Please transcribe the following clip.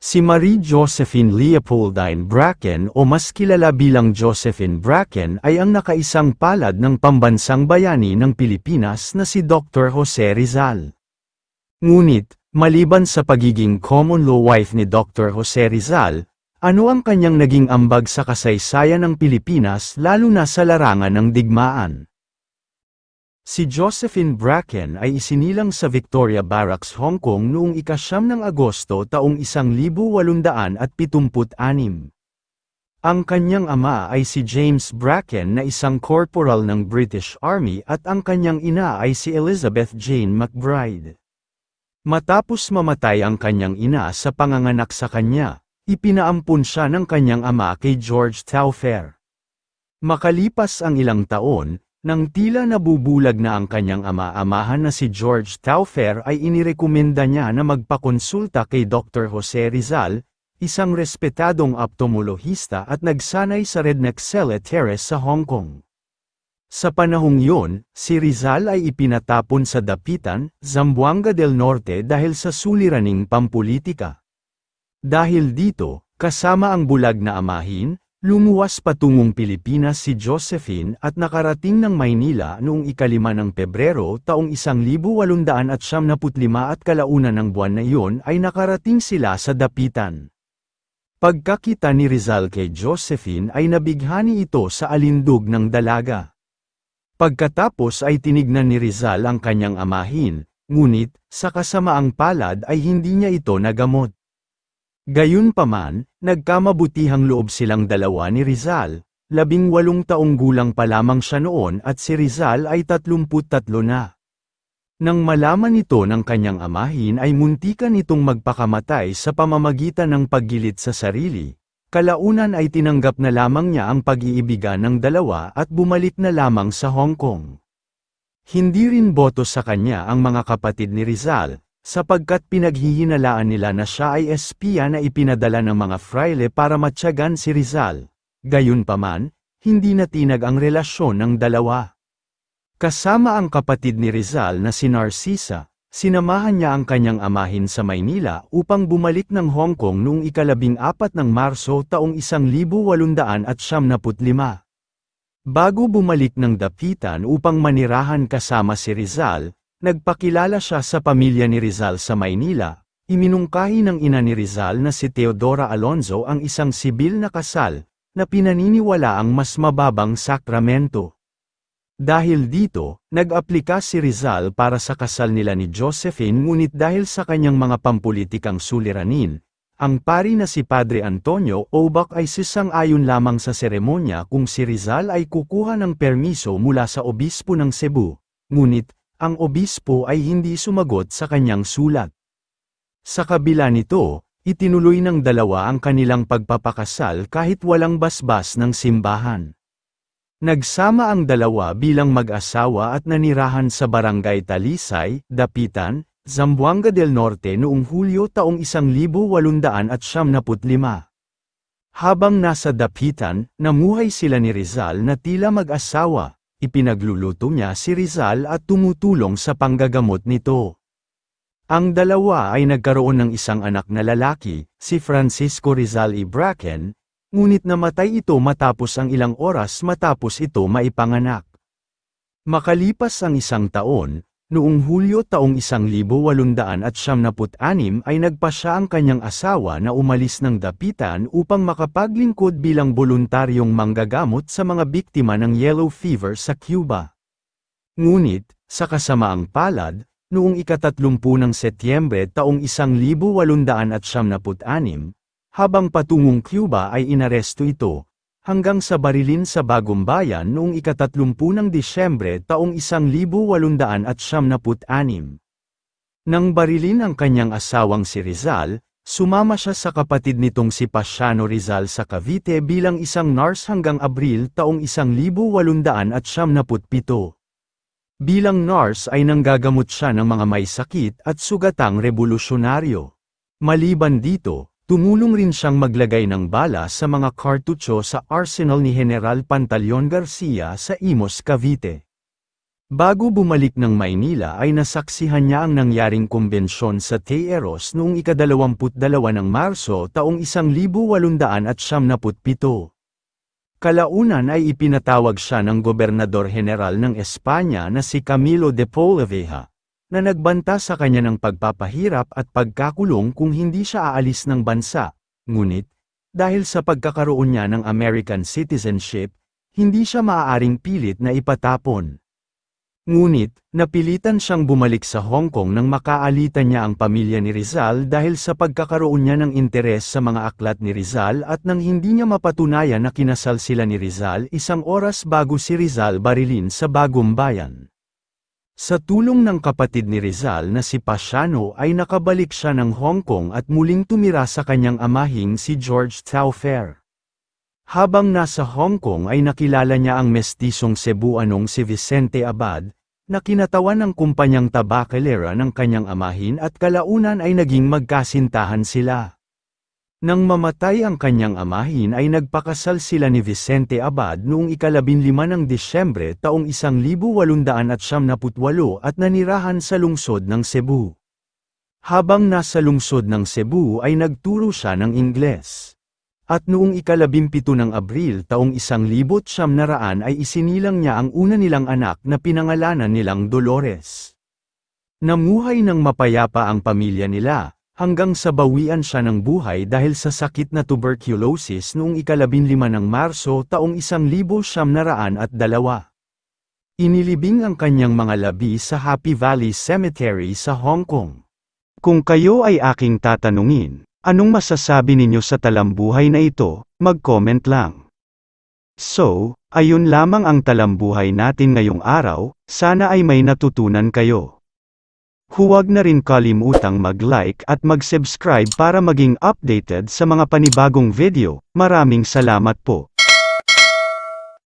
Si Marie Josephine Leopoldine Bracken o mas kilala bilang Josephine Bracken ay ang nakaisang palad ng pambansang bayani ng Pilipinas na si Dr. Jose Rizal. Ngunit, maliban sa pagiging common law wife ni Dr. Jose Rizal, ano ang kanyang naging ambag sa kasaysayan ng Pilipinas lalo na sa larangan ng digmaan? Si Josephine Bracken ay isinilang sa Victoria Barracks, Hong Kong noong ika-9 ng Agosto taong 1876. Ang kanyang ama ay si James Bracken na isang corporal ng British Army at ang kanyang ina ay si Elizabeth Jane McBride. Matapos mamatay ang kanyang ina sa panganganak sa kanya, ipinaampun siya ng kanyang ama kay George Taufer. Makalipas ang ilang taon, nang tila nabubulag na ang kanyang ama-amahan na si George Taufer ay inirekomenda niya na magpakonsulta kay Dr. Jose Rizal, isang respetadong ophthalmologista at nagsanay sa Redneck Celle Terrace sa Hong Kong. Sa panahong yun, si Rizal ay ipinatapon sa Dapitan, Zamboanga del Norte dahil sa suliraning pampulitika. Dahil dito, kasama ang bulag na amahin, lumuwas patungong Pilipinas si Josephine at nakarating ng Maynila noong ika-5 ng Pebrero taong 1875 at kalaunan ng buwan na iyon ay nakarating sila sa Dapitan. Pagkakita ni Rizal kay Josephine ay nabighani ito sa alindog ng dalaga. Pagkatapos ay tinignan ni Rizal ang kanyang amahin, ngunit, sa kasamaang palad ay hindi niya ito nagamot. Gayunpaman, nagkamabutihang loob silang dalawa ni Rizal, 18 taong gulang pa lamang siya noon at si Rizal ay 33 na. Nang malaman ito ng kanyang amahin ay muntikan itong magpakamatay sa pamamagitan ng paggilit sa sarili, kalaunan ay tinanggap na lamang niya ang pag-iibigan ng dalawa at bumalik na lamang sa Hong Kong. Hindi rin boto sa kanya ang mga kapatid ni Rizal, sapagkat pinaghihinalaan nila na siya ay espiya na ipinadala ng mga fraile para matyagan si Rizal. Gayunpaman, hindi natinag ang relasyon ng dalawa. Kasama ang kapatid ni Rizal na si Narcisa, sinamahan niya ang kanyang amahin sa Maynila upang bumalik ng Hong Kong noong ika-14 ng Marso taong 1875. Bago bumalik ng Dapitan upang manirahan kasama si Rizal, nagpakilala siya sa pamilya ni Rizal sa Maynila, iminungkahi ng ina ni Rizal na si Teodora Alonzo ang isang sibil na kasal, na pinaniniwala ang mas mababang sakramento. Dahil dito, nag-aplika si Rizal para sa kasal nila ni Josephine ngunit dahil sa kanyang mga pampulitikang suliranin, ang pari na si Padre Antonio Obac ay sisang-ayon lamang sa seremonya kung si Rizal ay kukuha ng permiso mula sa obispo ng Cebu, ngunit, ang obispo ay hindi sumagot sa kanyang sulat. Sa kabila nito, itinuloy ng dalawa ang kanilang pagpapakasal kahit walang basbas ng simbahan. Nagsama ang dalawa bilang mag-asawa at nanirahan sa Barangay Talisay, Dapitan, Zamboanga del Norte noong Hulyo taong 1875. Habang nasa Dapitan, namuhay sila ni Rizal na tila mag-asawa. Ipinagluluto niya si Rizal at tumutulong sa panggagamot nito. Ang dalawa ay nagkaroon ng isang anak na lalaki, si Francisco Rizal E. Bracken, ngunit namatay ito matapos ang ilang oras matapos ito maipanganak. Makalipas ang isang taon, noong Hulyo taong 1876 ay nagpasya ang kanyang asawa na umalis ng Dapitan upang makapaglingkod bilang boluntaryong manggagamot sa mga biktima ng yellow fever sa Cuba. Ngunit, sa kasamaang palad, noong ika-30 ng Setyembre taong 1876, habang patungong Cuba ay inaresto ito, hanggang sa barilin sa Bagong Bayan noong ika-30 ng Disyembre taong 1876. Nang barilin ang kanyang asawang si Rizal, sumama siya sa kapatid nitong si Pasiano Rizal sa Cavite bilang isang nurse hanggang Abril taong 1877. Bilang nurse ay nanggagamot siya ng mga may sakit at sugatang revolusyonaryo. Maliban dito, tumulong rin siyang maglagay ng bala sa mga kartucho sa arsenal ni General Pantaleon Garcia sa Imus, Cavite. Bago bumalik ng Maynila ay nasaksihan niya ang nangyaring kumbensyon sa Teeros noong ika-22 ng Marso taong 1897. Kalaunan ay ipinatawag siya ng Gobernador General ng Espanya na si Camilo de Polavieja, na nagbanta sa kanya ng pagpapahirap at pagkakulong kung hindi siya aalis ng bansa, ngunit, dahil sa pagkakaroon niya ng American citizenship, hindi siya maaaring pilit na ipatapon. Ngunit, napilitan siyang bumalik sa Hong Kong nang makaalitan niya ang pamilya ni Rizal dahil sa pagkakaroon niya ng interes sa mga aklat ni Rizal at nang hindi niya mapatunayan na kinasal sila ni Rizal isang oras bago si Rizal barilin sa Bagong Bayan. Sa tulong ng kapatid ni Rizal na si Pasiano ay nakabalik siya ng Hong Kong at muling tumira sa kanyang amahing si George Taufer. Habang nasa Hong Kong ay nakilala niya ang mestisong Cebuanong si Vicente Abad, na kinatawan ng kumpanyang tabakalera ng kanyang amahin at kalaunan ay naging magkasintahan sila. Nang mamatay ang kanyang amahin ay nagpakasal sila ni Vicente Abad noong ika-15 ng Disyembre taong 1898 at nanirahan sa lungsod ng Cebu. Habang nasa lungsod ng Cebu ay nagturo siya ng Ingles. At noong ika-17 ng Abril taong 1900 ay isinilang niya ang una nilang anak na pinangalanan nilang Dolores. Namuhay ng mapayapa ang pamilya nila, hanggang sa bawian siya ng buhay dahil sa sakit na tuberculosis noong ika-15 ng Marso taong 1902. Inilibing ang kanyang mga labi sa Happy Valley Cemetery sa Hong Kong. Kung kayo ay aking tatanungin, anong masasabi ninyo sa talambuhay na ito, mag-comment lang. So, ayun lamang ang talambuhay natin ngayong araw, sana ay may natutunan kayo. Huwag na rin kalimutang mag-like at mag-subscribe para maging updated sa mga panibagong video. Maraming salamat po.